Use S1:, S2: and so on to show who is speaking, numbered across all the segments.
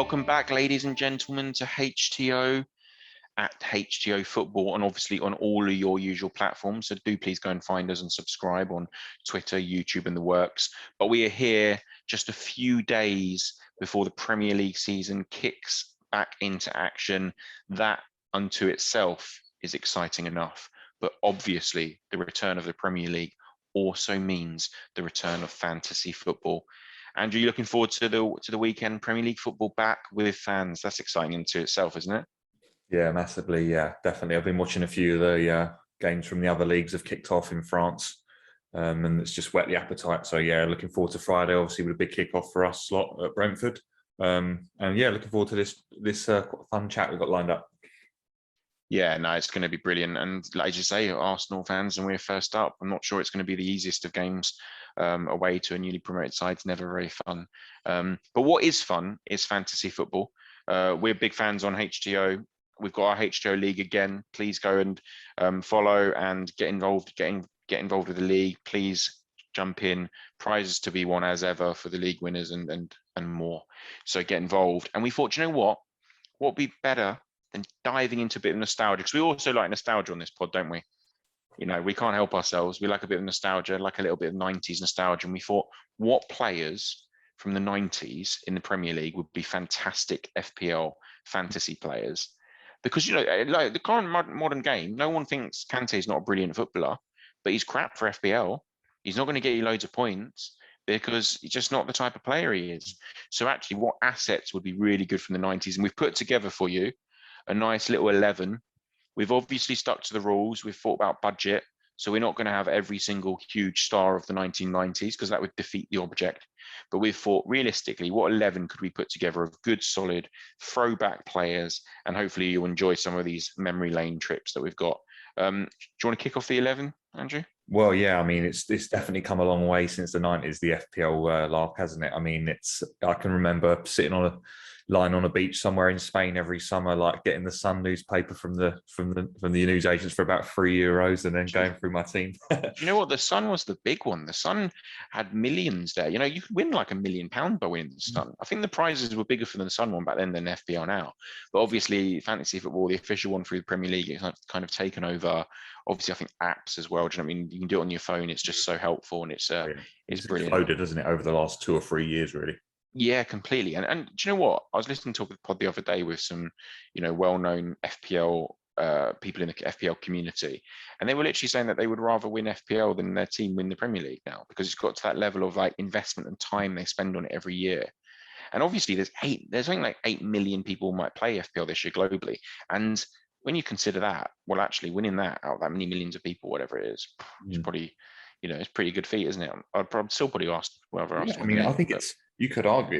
S1: Welcome back, ladies and gentlemen, to HTO at HTO Football, and obviously on all of your usual platforms. So do please go and find us and subscribe on Twitter, YouTube, and the works. But we are here just a few days before the Premier League season kicks back into action. That unto itself is exciting enough. But obviously, the return of the Premier League also means the return of fantasy football. Andrew, you looking forward to the weekend Premier League football back with fans? That's exciting into itself, isn't it?
S2: Yeah, massively. Yeah, definitely. I've been watching a few of the games from the other leagues have kicked off in France, and it's just whet the appetite. So yeah, looking forward to Friday, obviously with a big kick-off for us slot at Brentford. And yeah, looking forward to this fun chat we've got lined up.
S1: Yeah, no, it's going to be brilliant. And like you say, Arsenal fans, and we're first up. I'm not sure it's going to be the easiest of games away to a newly promoted side. It's never very fun. But what is fun is fantasy football. We're big fans on HTO. We've got our HTO League again. Please go and follow and get involved. Get involved with the league. Please jump in. Prizes to be won as ever for the league winners and more. So get involved. And we thought, you know what? What would be better than diving into a bit of nostalgia? Because we also like nostalgia on this pod, don't we? You know, we can't help ourselves. We like a bit of nostalgia, like a little bit of 90s nostalgia. And we thought, what players from the 90s in the Premier League would be fantastic FPL fantasy players? Because, you know, like the current modern game, no one thinks Kante is not a brilliant footballer, but he's crap for FPL. He's not going to get you loads of points because he's just not the type of player he is. So actually, what assets would be really good from the 90s? And we've put together for you a nice little 11. We've obviously stuck to the rules. We've thought about budget. So we're not going to have every single huge star of the 1990s because that would defeat the object. But we've thought realistically, what 11 could we put together of good, solid throwback players? And hopefully you'll enjoy some of these memory lane trips that we've got. Do you want to kick off the 11, Andrew?
S2: Well, yeah, I mean, it's definitely come a long way since the 90s, the FPL lark, hasn't it? I mean, I can remember sitting on a line on a beach somewhere in Spain every summer, like getting the Sun newspaper from the news agents for about €3 and then going through my team.
S1: You know what? The Sun was the big one. The Sun had millions there. You know, you could win like £1 million by winning the Sun. I think the prizes were bigger for the Sun one back then than FPL now. But obviously, fantasy football, the official one through the Premier League, is kind of taken over. Obviously, I think apps as well. Do you know what I mean? You can do it on your phone. It's just so helpful, and it's brilliant.
S2: Exploded, hasn't it, over the last 2 or 3 years, really?
S1: Yeah, completely. And do you know what? I was listening to a pod the other day with some, you know, well-known FPL people in the FPL community, and they were literally saying that they would rather win FPL than their team win the Premier League now because it's got to that level of like investment and time they spend on it every year. And obviously, there's something like 8 million people might play FPL this year globally, and when you consider that, well, actually winning that out of that many millions of people, whatever it is, it's probably, you know, it's a pretty good feat, isn't it? I'd probably still probably ask whoever else.
S2: I mean, I think you could argue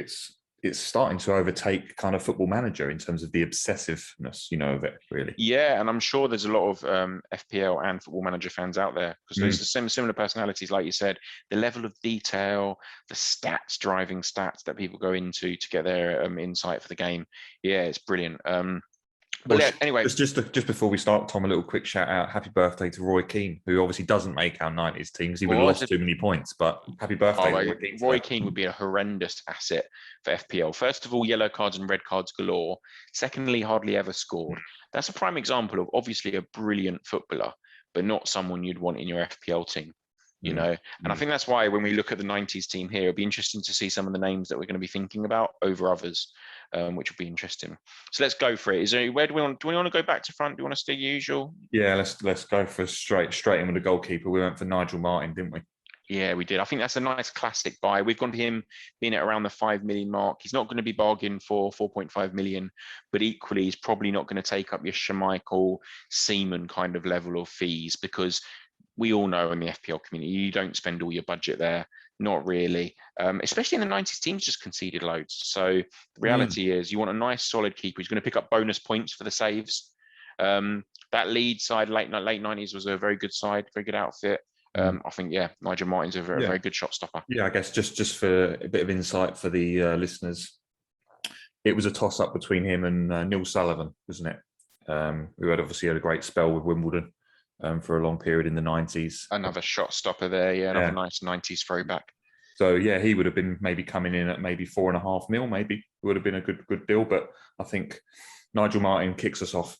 S2: it's starting to overtake kind of Football Manager in terms of the obsessiveness, you know, of it, really.
S1: Yeah, and I'm sure there's a lot of FPL and Football Manager fans out there because there's the similar personalities, like you said, the level of detail, the driving stats that people go into to get their insight for the game. Yeah, it's brilliant. But yeah, anyway,
S2: just before we start, Tom, a little quick shout out. Happy birthday to Roy Keane, who obviously doesn't make our 90s team because he would have lost too many points. But happy birthday, Roy Keane.
S1: Roy Keane would be a horrendous asset for FPL. First of all, yellow cards and red cards galore. Secondly, hardly ever scored. That's a prime example of obviously a brilliant footballer, but not someone you'd want in your FPL team. You know, and I think that's why when we look at the 90s team here, it'll be interesting to see some of the names that we're going to be thinking about over others, which will be interesting. So let's go for it. Do we want to go back to front? Do you want to stay usual?
S2: Yeah, let's go for straight in with the goalkeeper. We went for Nigel Martin, didn't we?
S1: Yeah, we did. I think that's a nice classic buy. We've gone to him being at around the 5 million mark. He's not going to be bargained for 4.5 million, but equally, he's probably not going to take up your Schmeichel, Seaman kind of level of fees because we all know in the FPL community, you don't spend all your budget there. Not really. Especially in the 90s, teams just conceded loads. So the reality is you want a nice, solid keeper who's going to pick up bonus points for the saves. That lead side, late 90s, was a very good side, very good outfit. I think, Nigel Martin's a very good shot stopper.
S2: Yeah, I guess just for a bit of insight for the listeners, it was a toss-up between him and Neil Sullivan, wasn't it? Who had obviously had a great spell with Wimbledon. For a long period in the 90s.
S1: Another shot stopper there, another nice 90s throwback.
S2: So yeah, he would have been maybe coming in at maybe 4.5 mil, maybe it would have been a good deal. But I think Nigel Martin kicks us off.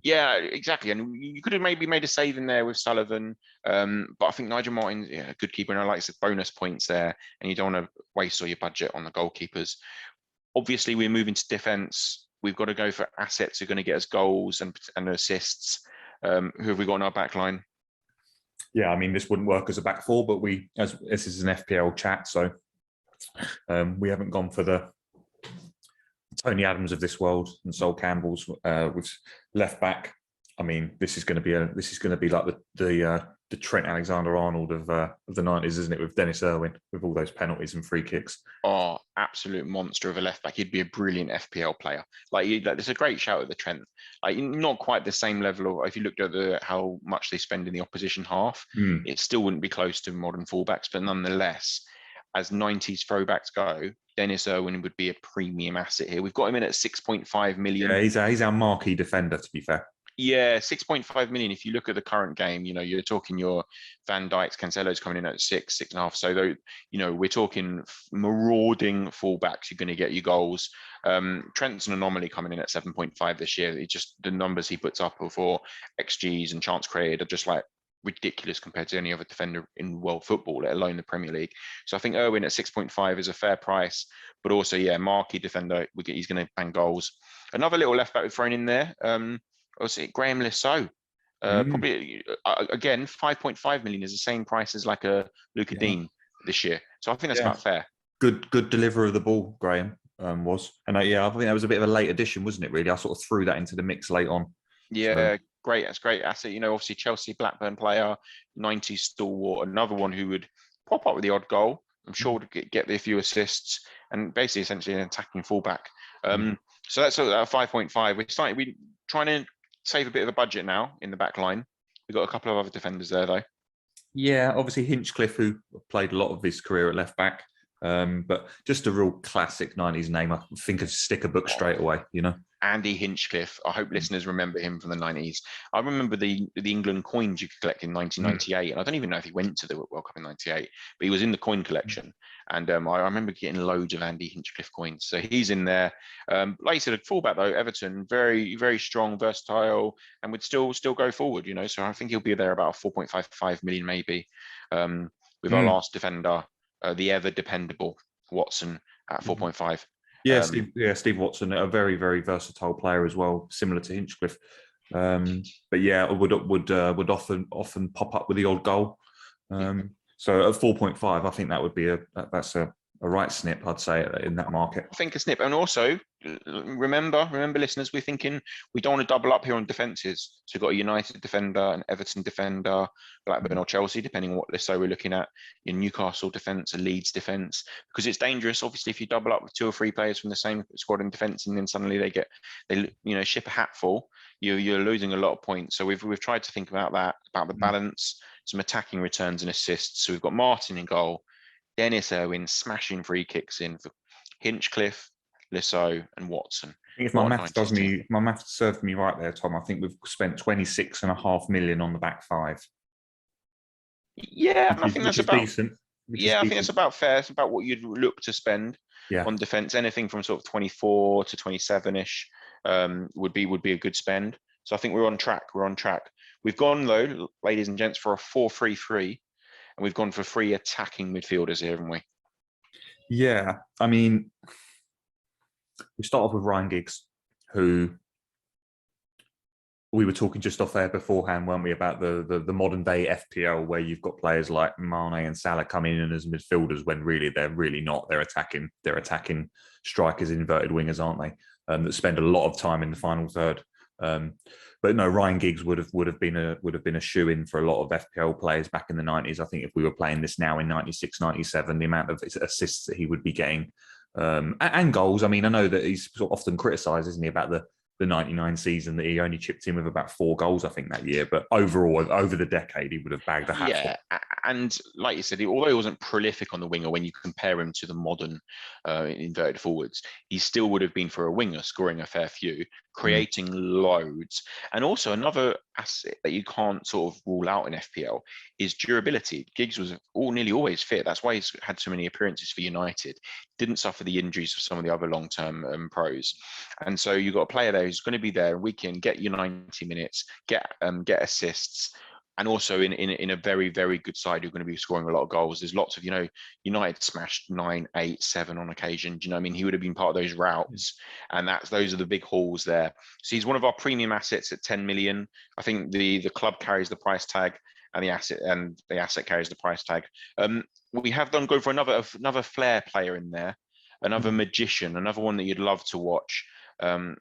S1: Yeah, exactly. And you could have maybe made a save in there with Sullivan. But I think Nigel Martin's a good keeper, and I like the bonus points there. And you don't want to waste all your budget on the goalkeepers. Obviously, we're moving to defence. We've got to go for assets who are going to get us goals and assists. Who have we got in our back line?
S2: Yeah, I mean, this wouldn't work as a back four, but as this is an FPL chat, so we haven't gone for the Tony Adams of this world and Sol Campbell's with left back. I mean, this is going to be like the Trent Alexander-Arnold of the 90s, isn't it? With Dennis Irwin, with all those penalties and free kicks.
S1: Oh, absolute monster of a left back. He'd be a brilliant FPL player. It's a great shout at the Trent. Not quite the same level of, if you looked at how much they spend in the opposition half, it still wouldn't be close to modern fullbacks, but nonetheless, as 90s throwbacks go, Dennis Irwin would be a premium asset here. We've got him in at 6.5 million.
S2: Yeah, he's our marquee defender, to be fair.
S1: Yeah, 6.5 million. If you look at the current game, you're talking your Van Dijk's, Cancelo's coming in at 6.5. So, we're talking marauding fullbacks. You're going to get your goals. Trent's an anomaly coming in at 7.5 this year. It's just the numbers he puts up for XGs and chance created are just like ridiculous compared to any other defender in world football, let alone the Premier League. So I think Irwin at 6.5 is a fair price, but also, marquee defender. He's going to bang goals. Another little left back we've thrown in there. Obviously, Graham Lissow, probably again 5.5 million is the same price as like a Luca Dean this year. So I think that's about fair.
S2: Good deliverer of the ball, Graham was, and I think that was a bit of a late addition, wasn't it? Really, I sort of threw that into the mix late on.
S1: Yeah, great. That's great asset. Obviously Chelsea, Blackburn player, 90s stalwart, another one who would pop up with the odd goal. I'm sure would get a few assists and basically essentially an attacking fullback. So that's 5.5. We're trying to save a bit of a budget now in the back line. We've got a couple of other defenders there, though.
S2: Yeah, obviously Hinchcliffe, who played a lot of his career at left back, but just a real classic 90s name. I think of sticker book straight away,
S1: Andy Hinchcliffe. I hope listeners remember him from the 90s. I remember the England coins you could collect in 1998, and I don't even know if he went to the World Cup in 98, but he was in the coin collection. And I remember getting loads of Andy Hinchcliffe coins. So he's in there. Like you said, a fullback, though, Everton, very, very strong, versatile, and would still go forward, So I think he'll be there about 4.55 million maybe, with our last defender, the ever dependable Watson at 4.5.
S2: Steve Watson, a very, very versatile player as well, similar to Hinchcliffe. But yeah, would often pop up with the odd goal. So at 4.5, I think that would be that's a right snip, I'd say, in that market.
S1: I think a snip, and also remember, listeners, we're thinking we don't want to double up here on defences. So we've got a United defender, an Everton defender, Blackburn or Chelsea, depending on what list we're looking at. Your Newcastle defence, a Leeds defence, because it's dangerous. Obviously, if you double up with 2 or 3 players from the same squad in defence, and then suddenly they ship a hatful, you're losing a lot of points. So we've tried to think about that, about the balance, some attacking returns and assists. So we've got Martin in goal, Dennis Irwin smashing free kicks in for Hinchcliffe, Lissow and Watson.
S2: I think if my math served me right there, Tom, I think we've spent 26.5 million on the back 5.
S1: Yeah, I think that's about
S2: decent.
S1: I think it's about fair. It's about what you'd look to spend on defence. Anything from sort of 24 to 27-ish would be a good spend. So I think we're on track. We've gone, though, ladies and gents, for a 4-3-3. And we've gone for 3 attacking midfielders here, haven't we?
S2: Yeah. I mean, we start off with Ryan Giggs, who we were talking just off air beforehand, weren't we, about the modern day FPL, where you've got players like Mane and Salah coming in as midfielders when really they're really not. They're attacking strikers, inverted wingers, aren't they? That spend a lot of time in the final third. But no, Ryan Giggs would have been a shoe-in for a lot of FPL players back in the 90s. I think if we were playing this now in 96, 97, the amount of assists that he would be getting and goals. I mean, I know that he's sort of often criticised, isn't he, about the 99 season, that he only chipped in with about 4 goals, I think, that year. But overall, over the decade, he would have bagged a hat.
S1: Yeah, And like you said, although he wasn't prolific on the winger, when you compare him to the modern inverted forwards, he still would have been for a winger, scoring a fair few, creating loads. And also another asset that you can't sort of rule out in FPL is durability. Giggs was nearly always fit. That's why he's had so many appearances for United. Didn't suffer the injuries of some of the other long-term pros. And so you've got a player there who's going to be there week in, get you 90 minutes, get assists, and also in a very, very good side who are going to be scoring a lot of goals. There's lots of, United smashed 9, 8, 7 on occasion. Do you know what I mean? He would have been part of those routes, and those are the big hauls there. So he's one of our premium assets at 10 million. I think the club carries the price tag, and the asset carries the price tag. We have go for another flair player in there, another magician, another one that you'd love to watch.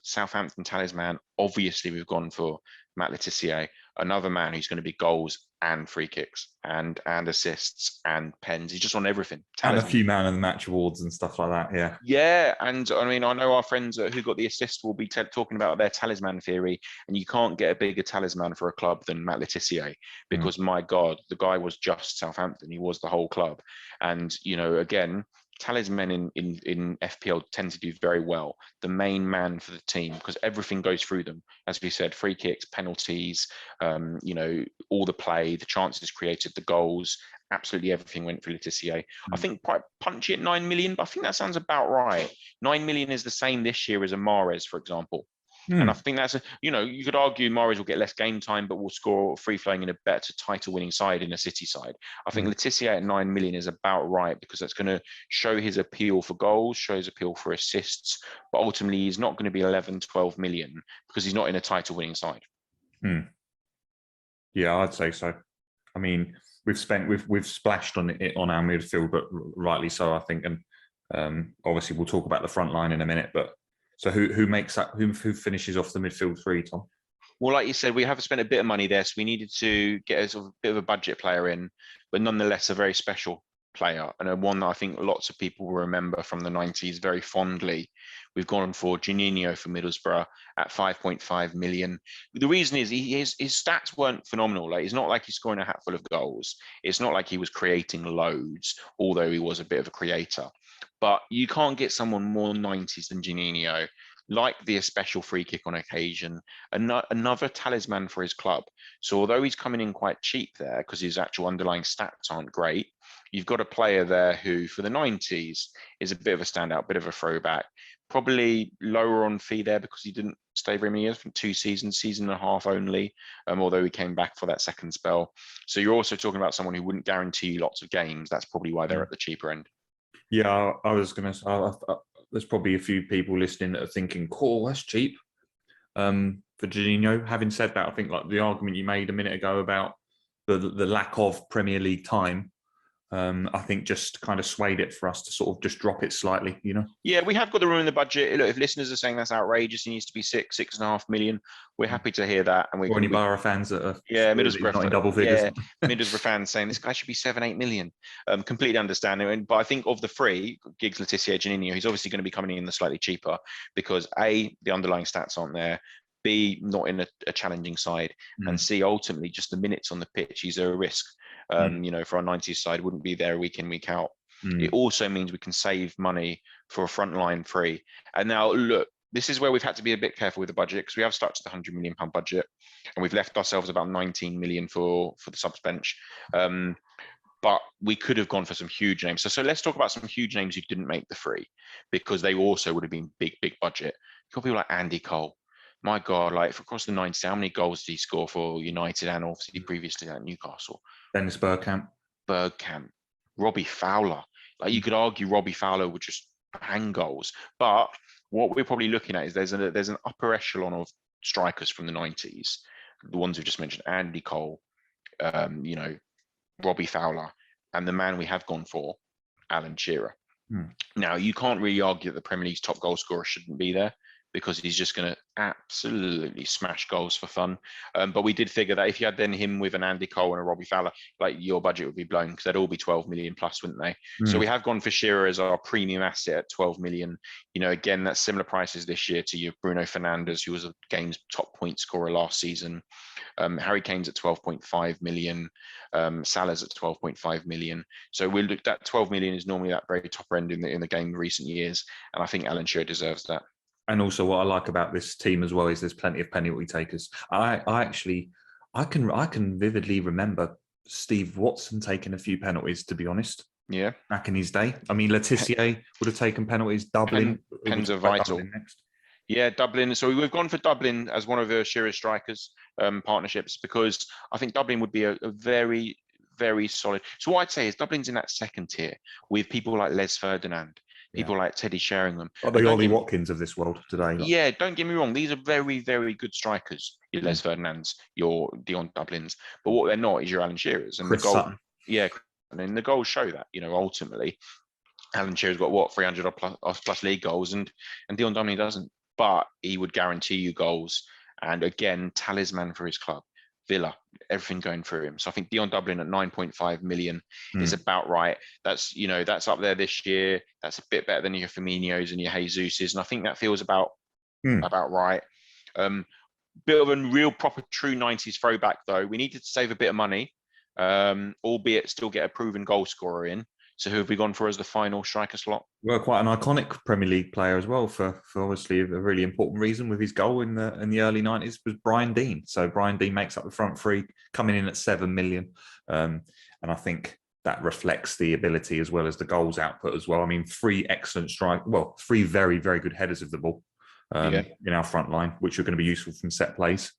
S1: Southampton talisman. Obviously, we've gone for Matt Le Tissier, another man who's going to be goals and free kicks and assists and pens. He's just on everything.
S2: Talisman. And a few man of the match awards and stuff like that. Yeah.
S1: Yeah. And I mean, I know our friends who got the assist will be talking about their talisman theory, and you can't get a bigger talisman for a club than Matt Le Tissier, because my God, the guy was just Southampton. He was the whole club. And, again, talisman in FPL tend to do very well. The main man for the team, because everything goes through them. As we said, free kicks, penalties, all the play, the chances created, the goals, absolutely everything went through Le Tissier. I think quite punchy at 9 million, but I think that sounds about right. 9 million is the same this year as a Mahrez, for example. And I think that's, you could argue Mahrez will get less game time, but will score free flowing in a better title winning side in a City side. I think Le Tissier at 9 million is about right, because that's going to show his appeal for goals, show his appeal for assists, but ultimately he's not going to be 11, 12 million because he's not in a title winning side.
S2: Yeah, I'd say so. I mean, we've splashed on it on our midfield, but rightly so, I think. And obviously we'll talk about the front line in a minute, but so who makes that? Who finishes off the midfield three, Tom?
S1: Well, like you said, we have spent a bit of money there, so we needed to get a sort of bit of a budget player in, but nonetheless a very special player, and one that I think lots of people will remember from the 90s very fondly. We've gone for Juninho for Middlesbrough at 5.5 million. The reason is his stats weren't phenomenal. Like, it's not like he's scoring a hatful of goals. It's not like he was creating loads, although he was a bit of a creator. But you can't get someone more 90s than Juninho, like the special free kick on occasion, another talisman for his club. So although he's coming in quite cheap there because his actual underlying stats aren't great, you've got a player there who, for the 90s, is a bit of a standout, bit of a throwback, probably lower on fee there because he didn't stay very many years, from 2 seasons, season and a half only, although he came back for that second spell. So you're also talking about someone who wouldn't guarantee you lots of games. That's probably why they're at the cheaper end.
S2: Yeah, I was going to say, there's probably a few people listening that are thinking, cool, that's cheap for Juninho. Having said that, I think like the argument you made a minute ago about the lack of Premier League time, I think just kind of swayed it for us to sort of just drop it slightly,
S1: Yeah, we have got the room in the budget. Look, if listeners are saying that's outrageous, he needs to be 6.5 million, we're happy to hear that. And
S2: or any Borough fans that are
S1: Middlesbrough,
S2: not in double figures.
S1: Yeah, Middlesbrough fans saying this guy should be 7-8 million. Completely understanding. But I think of the three, Giggs, Le Tissier, Juninho, he's obviously going to be coming in the slightly cheaper because A, the underlying stats aren't there. B, not in a challenging side, and C, ultimately just the minutes on the pitch, he's a risk. For our 90s side, wouldn't be there week in, week out. It also means we can save money for a frontline free. And now, look, this is where we've had to be a bit careful with the budget, because we have stuck to the £100 million budget, and we've left ourselves about 19 million for the subs bench. But we could have gone for some huge names. So let's talk about some huge names who didn't make the free, because they also would have been big budget. You've got people like Andy Cole. My God, like across the 90s, how many goals did he score for United and obviously previously at Newcastle?
S2: Dennis Bergkamp,
S1: Robbie Fowler. Like you could argue Robbie Fowler would just hang goals. But what we're probably looking at is there's an upper echelon of strikers from the 90s, the ones we've just mentioned, Andy Cole, Robbie Fowler, and the man we have gone for, Alan Shearer. Now, you can't really argue that the Premier League's top goal scorer shouldn't be there, because he's just going to absolutely smash goals for fun. But we did figure that if you had then him with an Andy Cole and a Robbie Fowler, like your budget would be blown because they'd all be 12 million plus, wouldn't they? So we have gone for Shearer as our premium asset at 12 million. You know, again, that's similar prices this year to your Bruno Fernandes, who was a game's top point scorer last season. Harry Kane's at 12.5 million. Salah's at 12.5 million. So we looked at 12 million is normally that very top end in the game in recent years, and I think Alan Shearer deserves that.
S2: And also, what I like about this team as well is there's plenty of penalty takers. I can vividly remember Steve Watson taking a few penalties, to be honest.
S1: Yeah,
S2: back in his day. I mean, Letitia would have taken penalties. Dublin,
S1: pens are vital. Next. Yeah, Dublin. So we've gone for Dublin as one of the Shearer strikers partnerships because I think Dublin would be a very, very solid. So what I'd say is Dublin's in that second tier with people like Les Ferdinand, people like Teddy Sheringham.
S2: The Ollie Watkins of this world today.
S1: Yeah, don't get me wrong. These are very, very good strikers. Your Les Ferdinands, your Dion Dublins. But what they're not is your Alan Shearers. And
S2: Chris
S1: the goal,
S2: Sutton.
S1: Yeah, and the goals show that, you know, ultimately. Alan Shearer's got, 300 plus league goals, and Dion Dublin doesn't. But he would guarantee you goals. And again, talisman for his club. Villa, everything going through him. So I think Dion Dublin at 9.5 million is about right. That's up there this year. That's a bit better than your Firminos and your Jesus's, and I think that feels about right. Bit of a real proper true 90s throwback though. We needed to save a bit of money, albeit still get a proven goal scorer in. So who have we gone for as the final striker slot?
S2: Well, quite an iconic Premier League player as well for obviously a really important reason with his goal in the early 90s was Brian Deane. So Brian Deane makes up the front three, coming in at 7 million. And I think that reflects the ability as well as the goals output as well. I mean, three very, very good headers of the ball in our front line, which are going to be useful from set plays.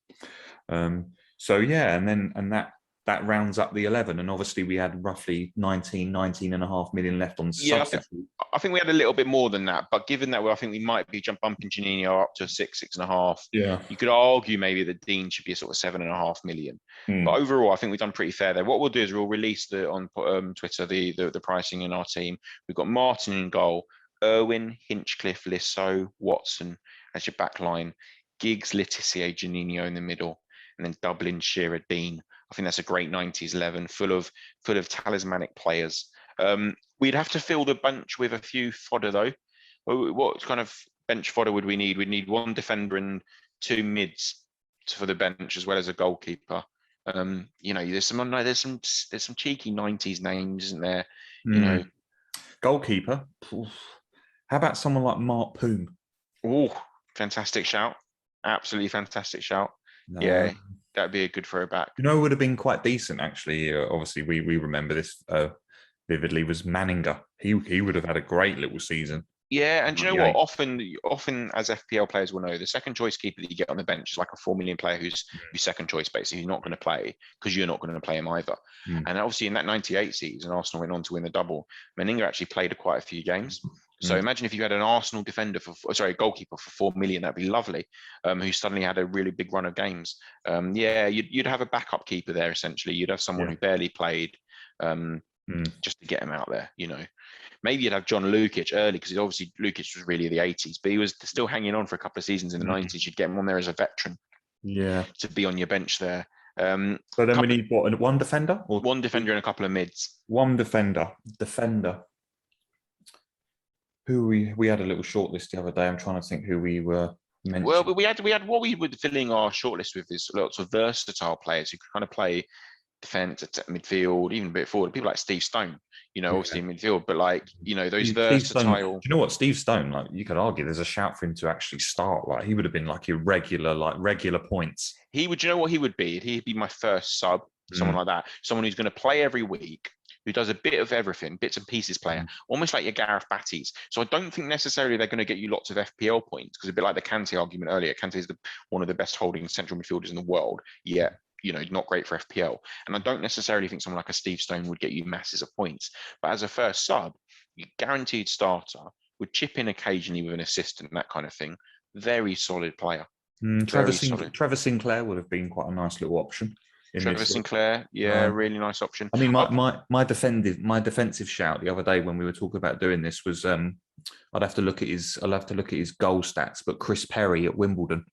S2: That rounds up the 11, and obviously we had roughly 19.5 million left on substitute.
S1: I think we had a little bit more than that, but given that, I think we might be bumping Janino up to 6.5.
S2: Yeah,
S1: you could argue maybe that Dean should be a sort of 7.5 million. But overall, I think we've done pretty fair there. What we'll do is we'll release on Twitter the pricing in our team. We've got Martin in goal, Irwin, Hinchcliffe, Lissow, Watson as your back line, Giggs, Letitia, Janino in the middle, and then Dublin, Shearer, Dean. I think that's a great 90s 11, full of talismanic players. We'd have to fill the bench with a few fodder though. What kind of bench fodder would we need? We'd need one defender and two mids for the bench, as well as a goalkeeper. There's some cheeky 90s names, isn't there? You know,
S2: goalkeeper. How about someone like Mark Poom?
S1: Oh, fantastic shout! Absolutely fantastic shout. No. Yeah. That'd be a good throwback.
S2: You know, it would have been quite decent actually. Obviously, we remember this vividly. Was Manninger? He would have had a great little season.
S1: Yeah, and do you know what? Often as FPL players will know, the second choice keeper that you get on the bench is like a 4 million player who's your second choice, basically, who's not going to play because you're not going to play him either. And obviously, in that 98 season, Arsenal went on to win the double. Manninger actually played quite a few games. So imagine if you had an Arsenal goalkeeper for 4 million, that'd be lovely. Who suddenly had a really big run of games. You'd have a backup keeper there essentially. You'd have someone who barely played, just to get him out there. You know, maybe you'd have John Lukic early because obviously Lukic was really the 80s, but he was still hanging on for a couple of seasons in the 90s. You'd get him on there as a veteran. Yeah, to be on your bench there.
S2: So then we need one defender, or
S1: one defender and a couple of mids.
S2: One defender. Who we had a little shortlist the other day. I'm trying to think who we were mentioning.
S1: Well, we had what we were filling our shortlist with is lots of versatile players who could kind of play defence, midfield, even a bit forward. People like Steve Stone, obviously in midfield, but those versatile.
S2: Stone, do you know what, Steve Stone? Like, you could argue there's a shout for him to actually start. Like, he would have been like your regular points.
S1: He would. You know what he would be? He'd be my first sub. Someone like that. Someone who's going to play every week, who does a bit of everything, bits and pieces player, almost like your Gareth Batties. So I don't think necessarily they're going to get you lots of FPL points, because a bit like the Kante argument earlier, Kante is one of the best holding central midfielders in the world, yet, not great for FPL. And I don't necessarily think someone like a Steve Stone would get you masses of points. But as a first sub, your guaranteed starter, would chip in occasionally with an assist and that kind of thing. Very solid player.
S2: Trevor Sinclair would have been quite a nice little option.
S1: Trevor Sinclair, really nice option.
S2: I mean, my defensive shout the other day when we were talking about doing this was I'll have to look at his goal stats, but Chris Perry at Wimbledon.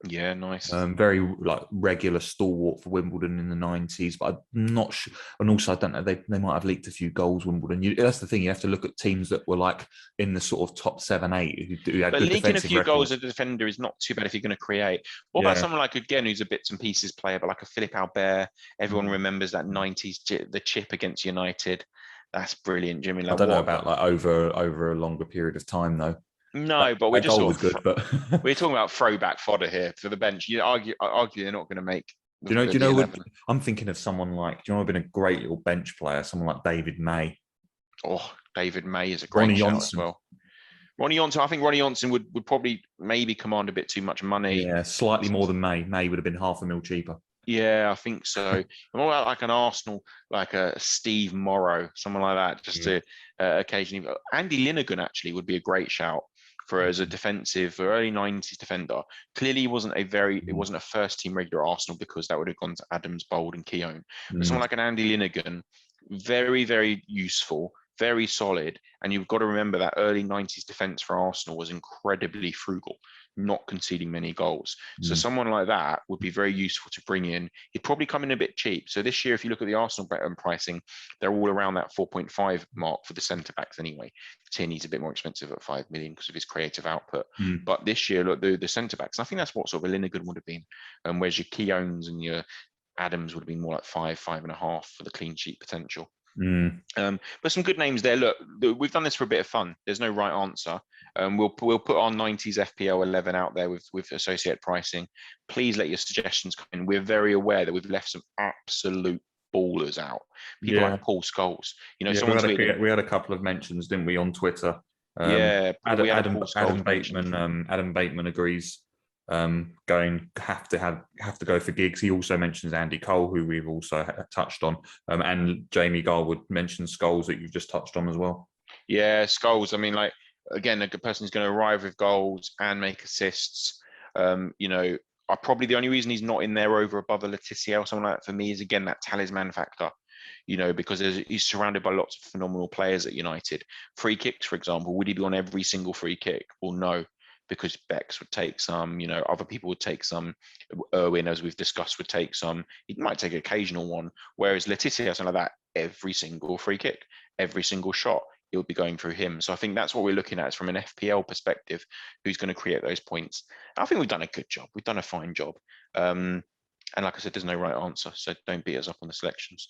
S1: Yeah, nice.
S2: Very regular stalwart for Wimbledon in the 90s, but I'm not sure. And also, I don't know, they might have leaked a few goals, Wimbledon. That's the thing, you have to look at teams that were in the sort of top 7-8 who had
S1: but
S2: good
S1: leaking a few
S2: records.
S1: goals as a defender is not too bad if you're going to create. What about someone like, again, who's a bits and pieces player, but like a Philippe Albert? Everyone remembers that 90s, the chip against United. That's brilliant, Jimmy.
S2: I don't know about over a longer period of time, though.
S1: No, but we're just
S2: sort of good. But
S1: we're talking about throwback fodder here for the bench. You argue they're not going to make.
S2: Do you know what I'm thinking of? Someone like, do you know, I've been a great little bench player. Someone like David May.
S1: Oh, David May is a great shout as well. Ronnie Johnson, I think Ronnie Johnson would probably maybe command a bit too much money.
S2: Yeah, slightly more than May. May would have been $500,000 cheaper.
S1: Yeah, I think so. More like an Arsenal, like a Steve Morrow, someone like that, just to occasionally. Andy Linegan actually would be a great shout for as a defensive, early 90s defender. Clearly, it wasn't a first team regular Arsenal because that would have gone to Adams, Bold, and Keown. But someone like an Andy Linegan, very, very useful, very solid. And you've got to remember that early 90s defense for Arsenal was incredibly frugal, not conceding many goals. So someone like that would be very useful to bring in. He'd probably come in a bit cheap. So this year, if you look at the Arsenal pricing, they're all around that 4.5 mark for the centre backs anyway. Tierney's a bit more expensive at 5 million because of his creative output. But this year, look, the centre backs, I think that's what sort of a Linegan would have been. Whereas your Keowns and your Adams would have been more like 5.5 for the clean sheet potential. But some good names there. Look, we've done this for a bit of fun. There's no right answer. We'll put our 90s FPL 11 out there with associated pricing. Please let your suggestions come in. We're very aware that we've left some absolute ballers out. People like Paul Scholes. We
S2: had a couple of mentions, didn't we, on Twitter?
S1: Adam
S2: Bateman agrees. Have to go for gigs. He also mentions Andy Cole, who we've also touched on, and Jamie Garwood mentions Scholes that you've just touched on as well. Yeah,
S1: Scholes. I mean, like, again, a good person who's going to arrive with goals and make assists. Probably the only reason he's not in there over above a Letizia or someone like that for me is, again, that talisman factor. Because he's surrounded by lots of phenomenal players at United. Free kicks, for example, would he be on every single free kick? Well, no. Because Bex would take some, other people would take some. Irwin, as we've discussed, would take some. He might take an occasional one. Whereas Letizia, something like that, every single free kick, every single shot, it would be going through him. So I think that's what we're looking at is from an FPL perspective, who's going to create those points. And I think we've done a good job. We've done a fine job. And like I said, there's no right answer. So don't beat us up on the selections.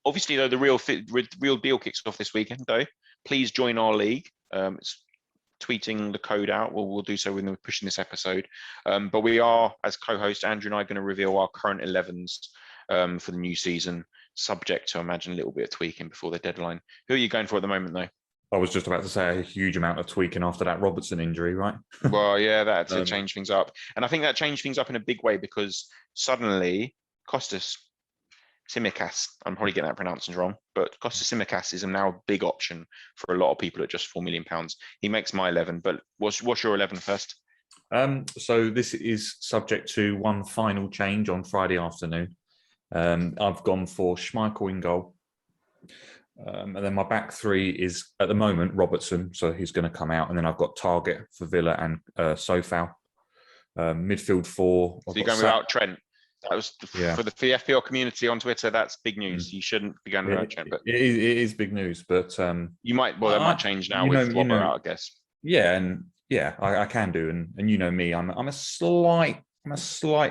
S1: Obviously, though, the real deal kicks off this weekend, though. Please join our league. It's tweeting the code out. We'll do so when we're pushing this episode. But we are, as co-host, Andrew and I, going to reveal our current 11s for the new season, subject to, I imagine, a little bit of tweaking before the deadline. Who are you going for at the moment, though?
S2: I was just about to say a huge amount of tweaking after that Robertson injury, right?
S1: Well, yeah, that to change things up. And I think that changed things up in a big way because suddenly Kostas Tsimikas, I'm probably getting that pronounced wrong, but Kostas Tsimikas is now a big option for a lot of people at just £4 million. He makes my 11, but what's your 11 first?
S2: So this is subject to one final change on Friday afternoon. I've gone for Schmeichel in goal. And then my back three is, at the moment, Robertson, so he's going to come out. And then I've got Target for Villa and Sofal. Midfield four.
S1: So you're going without Trent? That was for the FPL community on Twitter. That's big news. You shouldn't be going without Trent, but
S2: it is big news. But
S1: you might. Well, that might change now with Wobber out, I guess.
S2: Yeah, I can do. And you know me, I'm a slight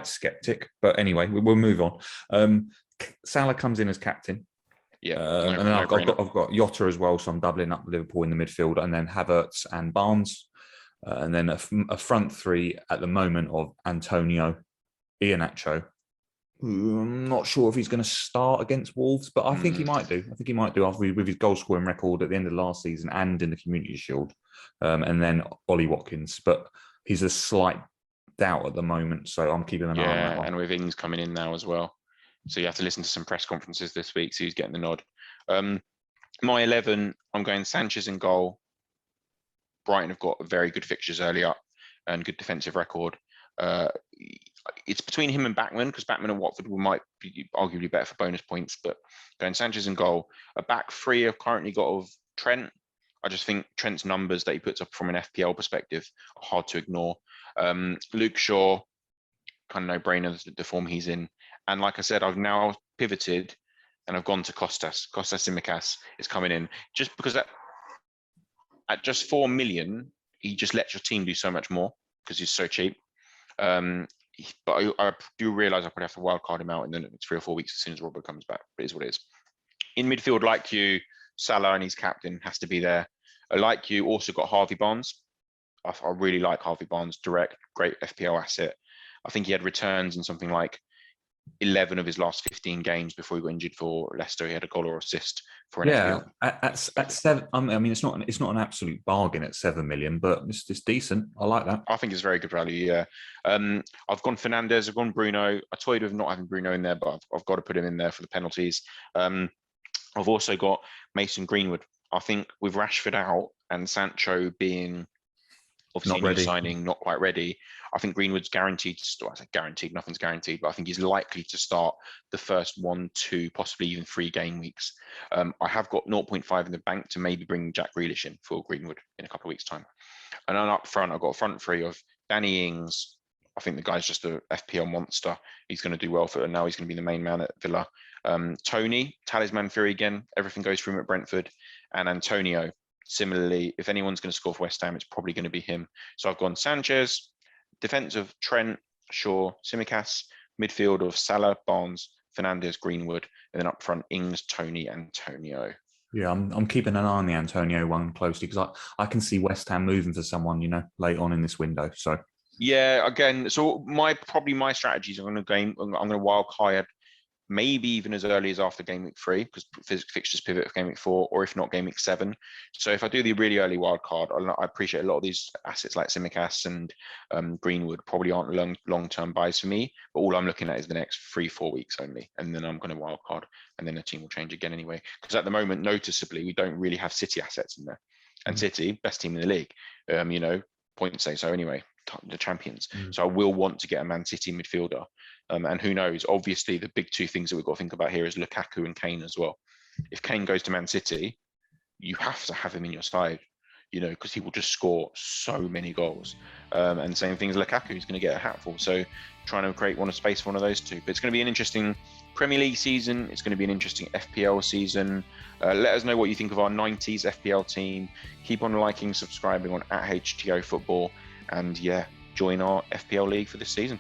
S2: skeptic. But anyway, we'll move on. Salah comes in as captain.
S1: Yeah,
S2: and then I've got Jota as well, so I'm doubling up Liverpool in the midfield, and then Havertz and Barnes, and then a front three at the moment of Antonio, Iheanacho. I'm not sure if he's going to start against Wolves, but I think he might do. With his goal scoring record at the end of last season and in the Community Shield, and then Ollie Watkins. But he's a slight doubt at the moment, so I'm keeping an eye on that one.
S1: And with Ings coming in now as well. So you have to listen to some press conferences this week. So he's getting the nod. My 11, I'm going Sanchez in goal. Brighton have got very good fixtures early up and good defensive record. it's between him and Backman, because Backman and Watford might be arguably better for bonus points. But going Sanchez in goal, a back three I've currently got of Trent. I just think Trent's numbers that he puts up from an FPL perspective are hard to ignore. Luke Shaw, kind of no-brainer, the form he's in. And like I said, I've now pivoted and I've gone to Kostas. Kostas Tsimikas is coming in just because at just 4 million, he just lets your team do so much more because he's so cheap. But I do realise I probably have to wildcard him out in the next 3 or 4 weeks as soon as Robert comes back. But it is what it is. In midfield, like you, Salah and his captain has to be there. Like you, also got Harvey Barnes. I really like Harvey Barnes, direct, great FPL asset. I think he had returns in something like 11 of his last 15 games before he got injured for Leicester. He had a goal or assist for an FPL.
S2: At 7. I mean, it's not an absolute bargain at 7 million, but it's decent. I like that.
S1: I think it's very good value. Yeah, I've gone Fernandes. I've gone Bruno. I toyed with not having Bruno in there, but I've got to put him in there for the penalties. I've also got Mason Greenwood. I think with Rashford out and Sancho being obviously not signing, not quite ready, I think Greenwood's guaranteed to start. I say guaranteed, nothing's guaranteed, but I think he's likely to start the first 1, 2, possibly even 3 game weeks. I have got 0.5 in the bank to maybe bring Jack Grealish in for Greenwood in a couple of weeks' time. And then up front, I've got a front three of Danny Ings. I think the guy's just a FPL monster. He's going to do well for it. And now he's going to be the main man at Villa. Tony, talisman theory again. Everything goes through him at Brentford. And Antonio, similarly, if anyone's going to score for West Ham, it's probably going to be him. So I've gone Sanchez, defense of Trent, Shaw, Tsimikas, midfield of Salah, Barnes, Fernandes, Greenwood, and then up front, Ings, Tony, Antonio.
S2: Yeah, I'm keeping an eye on the Antonio one closely because I can see West Ham moving for someone, late on in this window. So
S1: yeah, again, so my strategies. I'm going to wild card maybe even as early as after game week 3 because fixtures pivot for game week 4, or if not game week 7. So if I do the really early wild card, I appreciate a lot of these assets like Tsimikas and Greenwood probably aren't long-term buys for me, but all I'm looking at is the next 3-4 weeks only, and then I'm going to wild card, and then the team will change again anyway. Because at the moment, noticeably, we don't really have City assets in there, and City, best team in the league, points say so anyway, the champions. So I will want to get a Man City midfielder. And who knows? Obviously, the big 2 things that we've got to think about here is Lukaku and Kane as well. If Kane goes to Man City, you have to have him in your side, because he will just score so many goals. And same thing as Lukaku, he's going to get a hatful. So trying to create space for one of those 2. But it's going to be an interesting Premier League season. It's going to be an interesting FPL season. Let us know what you think of our 90's FPL team. Keep on liking, subscribing on @HTO Football. And yeah, join our FPL league for this season.